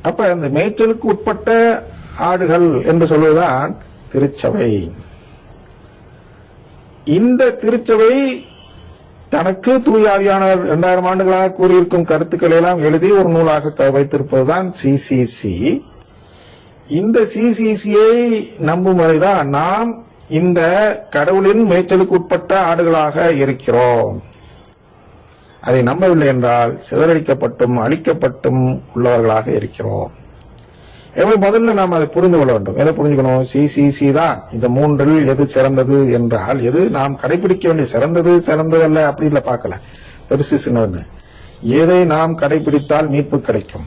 அப்ப அந்த மேய்ச்சலுக்கு உட்பட்ட ஆடுகள் என்று சொல்வதுதான் திருச்சபை. இந்த திருச்சபை தனக்கு தூய ஆவியானவர் 2000 ஆண்டுகளாக கூறியிருக்கும் கருத்துக்களை எல்லாம் எழுதி ஒரு நூலாக வைத்திருப்பதுதான் சிசிசி. இந்த சிசிசியை நம்பும் வரைதான் நாம் இந்த கடவுளின் மேய்ச்சலுக்கு உட்பட்ட ஆடுகளாக இருக்கிறோம். அதை நம்பவில்லை என்றால் சிதறடிக்கப்பட்டும் அழிக்கப்பட்டும் உள்ளவர்களாக இருக்கிறோம். எனவே முதல்ல நாம் அதை புரிந்து கொள்ள வேண்டும். எதை புரிஞ்சுக்கணும்? சிசிசி தான் இந்த மூன்றில் எது சிறந்தது என்றால், எது நாம் கடைபிடிக்க வேண்டிய சிறந்ததல்ல அப்படி இல்லை, பார்க்கல பெருசு சின்னதுன்னு. எதை நாம் கடைபிடித்தால் மீட்பு கிடைக்கும்.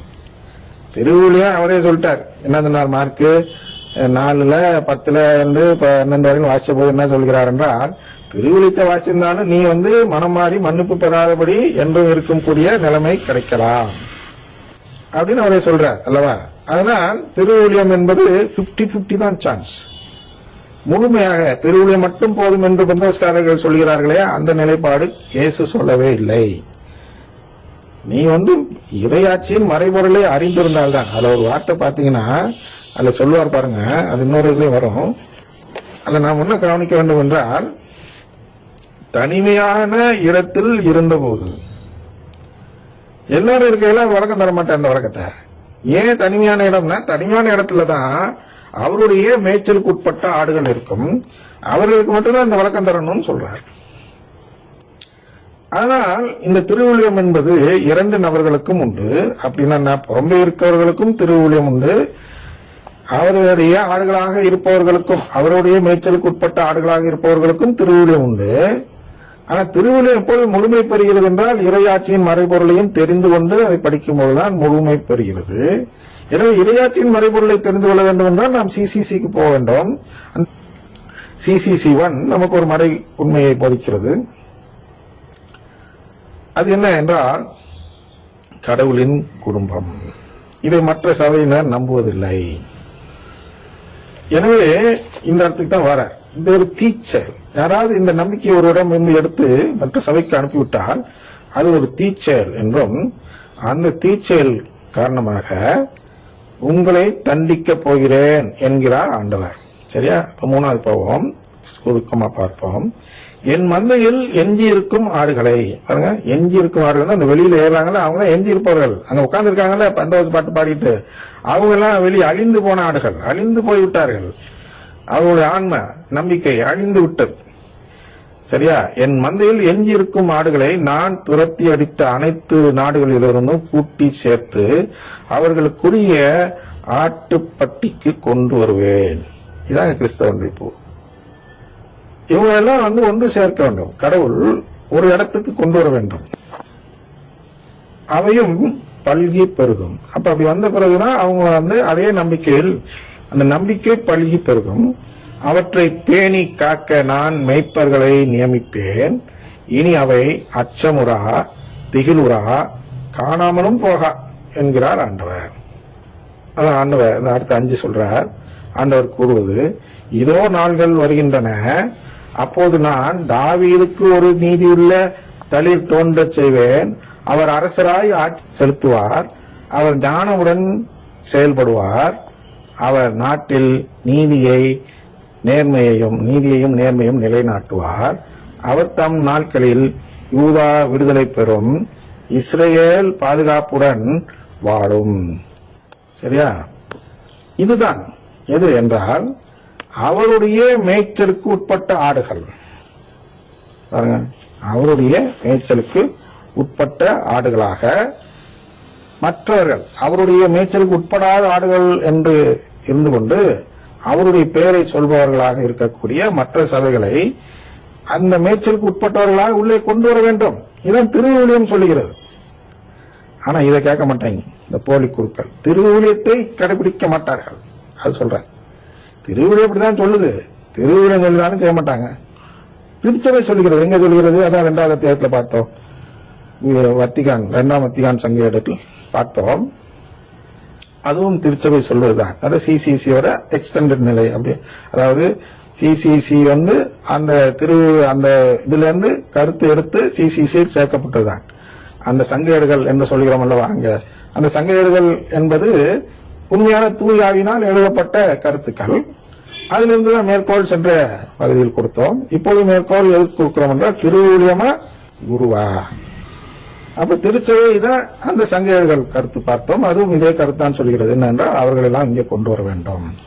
திருவள்ளுவர் அவரே சொல்லிட்டார். என்ன சொன்னார்? மார்க்கு 4:10 இருந்து 12 வரைக்கும் வாசிச்ச போது என்ன சொல்கிறார் என்றால், திருவிழித்த வாசிச்சிருந்தாலும் நீ மனம் மாறி மன்னிப்பு பெறாதபடி என்றும் இருக்கக்கூடிய நிலைமை கிடைக்கலாம் அப்படின்னு அவரே சொல்றார் அல்லவா. அதனால் திருவுளியம் என்பது 50-50 தான் சான்ஸ். முழுமையாக திருவுளியம் மட்டும் போதும் என்று பந்தோஸ்காரர்கள் சொல்கிறார்களே, அந்த நிலைப்பாடு இயேசு சொல்லவே இல்லை. நீ இறையாட்சியின் மறைபொருளை அறிந்திருந்தால்தான். அதுல ஒரு வார்த்தை பாத்தீங்கன்னா அதுல சொல்லுவார் பாருங்க, அது இன்னொரு இதுலயும் வரும். அதுல நாம் என்ன கவனிக்க வேண்டும் என்றால், தனிமையான இடத்தில் இருந்தபோது எல்லாரும் இருக்கையில வழக்கம் தர மாட்டேன். அந்த வழக்கத்தை ஏன் தனிமையான இடம்னா, தனிமையான இடத்துலதான் அவருடைய மேய்ச்சலுக்கு உட்பட்ட ஆடுகள் இருக்கும். அவர்களுக்கு மட்டும்தான் இந்த வழக்கம் தரணும்னு சொல்றார். அதனால் இந்த திருவுளியம் என்பது 2 நபர்களுக்கும் உண்டு. அப்படின்னா புறம்பே இருக்கவர்களுக்கும் திருவுளியம் உண்டு, அவருடைய ஆடுகளாக இருப்பவர்களுக்கும், அவருடைய மேய்ச்சலுக்கு உட்பட்ட ஆடுகளாக இருப்பவர்களுக்கும் திருவுளியம் உண்டு. ஆனா திருவுளியம் எப்பொழுது முழுமை பெறுகிறது என்றால், இறையாட்சியின் மறைபொருளையும் தெரிந்து கொண்டு அதை படிக்கும் போதுதான் முழுமை பெறுகிறது. எனவே இறையாட்சியின் மறைபொருளை தெரிந்து கொள்ள வேண்டும் என்றால் நாம் சிசிசிக்கு போக வேண்டும். சிசிசி 1 நமக்கு ஒரு மறை உண்மையை போதிக்கிறது. அது என்ன என்றால், கடவுளின் குடும்பம். இதை மற்ற சபையினர் நம்புவதில்லை. எனவே இந்த இடத்துக்கு தான் வர இந்த ஒரு தீச்சல். யாராவது இந்த நம்பிக்கை ஒரு இடம் எடுத்து மற்ற சபைக்கு அனுப்பிவிட்டால் அது ஒரு தீச்சல் என்றும், அந்த தீச்சல் காரணமாக உங்களை தண்டிக்க போகிறேன் என்கிறார் ஆண்டவர். சரியா? இப்ப 3வது போவோம், சுருக்கமா பார்ப்போம். என் மந்தையில் எஞ்சி இருக்கும் ஆடுகளை பாருங்க. எஞ்சி இருக்கும் ஆடுகள் தான் அந்த வெளியில ஏறாங்கல்ல, அவங்க தான் எஞ்சி இருப்பவர்கள். அங்க உட்கார்ந்து இருக்காங்கல்ல பந்தவச பாட்டு பாடிட்டு, அவங்க எல்லாம் வெளியே அழிந்து போன ஆடுகள், அழிந்து போய்விட்டார்கள். அவர்களுடைய ஆன்ம நம்பிக்கை அழிந்து விட்டது. சரியா? என் மந்தையில் எஞ்சி இருக்கும் ஆடுகளை நான் துரத்தி அடித்த அனைத்து நாடுகளிலிருந்தும் கூட்டி சேர்த்து அவர்களுக்குரிய ஆட்டுப்பட்டிக்கு கொண்டு வருவேன். இதாங்க கிறிஸ்தவ நம்பிப்பு. இவங்க எல்லாம் ஒன்று சேர்க்க வேண்டும். கடவுள் ஒரு இடத்துக்கு கொண்டு வர வேண்டும். அவையும் பல்கி பெருகும். அப்ப அப்படி வந்த பிறகுதான் அவங்க அதே நம்பிக்கையில், அந்த நம்பிக்கை பல்கி பெருகும். அவற்றை பேணி காக்க நான் மேய்ப்பர்களை நியமிப்பேன். இனி அவை அச்சமுறா திகிலுறா காணாமலும் போகா என்கிறார் ஆண்டவர். அதான் ஆண்டவர் இந்த அடுத்த 5 சொல்றார். ஆண்டவர் கூறுவது, இதோ நாள்கள் வருகின்றன, அப்போது நான் தாவீதுக்கு ஒரு நீதியுள்ள தளிர் தோன்றச் செய்வேன். அவர் அரசராய் செலுத்துவார். அவர் ஞானமுடன் செயல்படுவார். அவர் நாட்டில் நீதியையும் நேர்மையும் நிலைநாட்டுவார். அவர் தம் நாட்களில் யூதா விடுதலை பெறும், இஸ்ரேல் பாதுகாப்புடன் வாழும். சரியா? இதுதான் எது என்றால், அவருடைய மேய்ச்சலுக்கு உட்பட்ட ஆடுகள். பாருங்க, அவருடைய மேய்ச்சலுக்கு உட்பட்ட ஆடுகளாக மற்றவர்கள், அவருடைய மேய்ச்சலுக்கு உட்படாத ஆடுகள் என்று இருந்து கொண்டு அவருடைய பெயரை சொல்பவர்களாக இருக்கக்கூடிய மற்ற சபைகளை அந்த மேய்ச்சலுக்கு உட்பட்டவர்களாக உள்ளே கொண்டு வர வேண்டும். இதான் திருவுளியம் சொல்லுகிறது. ஆனா இதை கேட்க மாட்டாங்க இந்த போலி குருக்கள். திருவுளியத்தை கடைபிடிக்க மாட்டார்கள். அது சொல்றேன். திருவுளியம் அப்படிதான் சொல்லுது. திருவுளியம் சொல்லிதாலும் செய்ய மாட்டாங்க. திருச்சபை சொல்லுகிறது. எங்க சொல்லுகிறது? அதான் 2வது அத்தியாயத்துல பார்த்தோம். வத்திகான் 2ஆம் வத்திகான் சங்க இடத்தில் பார்த்தோம். அதுவும் திருச்சபை சொல்வதுதான். அது சிசிசியோட எக்ஸ்டெண்டட் நிலை. அப்படி அதாவது சிசிசி அந்த அந்த இதுல இருந்து கருத்து எடுத்து சிசிசி சேர்க்கப்பட்டதுதான். அந்த சங்க ஏடுகள் என்று சொல்கிறோம் அல்லவா, அங்க அந்த சங்க ஏடுகள் என்பது உண்மையான தூயாவினால் எழுதப்பட்ட கருத்துக்கள். அதிலிருந்து தான் மேற்கோள் சென்ற பகுதியில் கொடுத்தோம். இப்போது மேற்கோள் எதுக்கு கொடுக்கிறோம் என்றால் திருவூழியமா குருவா. அப்ப திருச்சபை இதை அந்த சங்க ஏடுகள் கருத்து பார்த்தோம். அதுவும் இதே கருத்தான் சொல்கிறது. என்னென்றால் அவர்கள் எல்லாம் இங்கே கொண்டு வர வேண்டும்.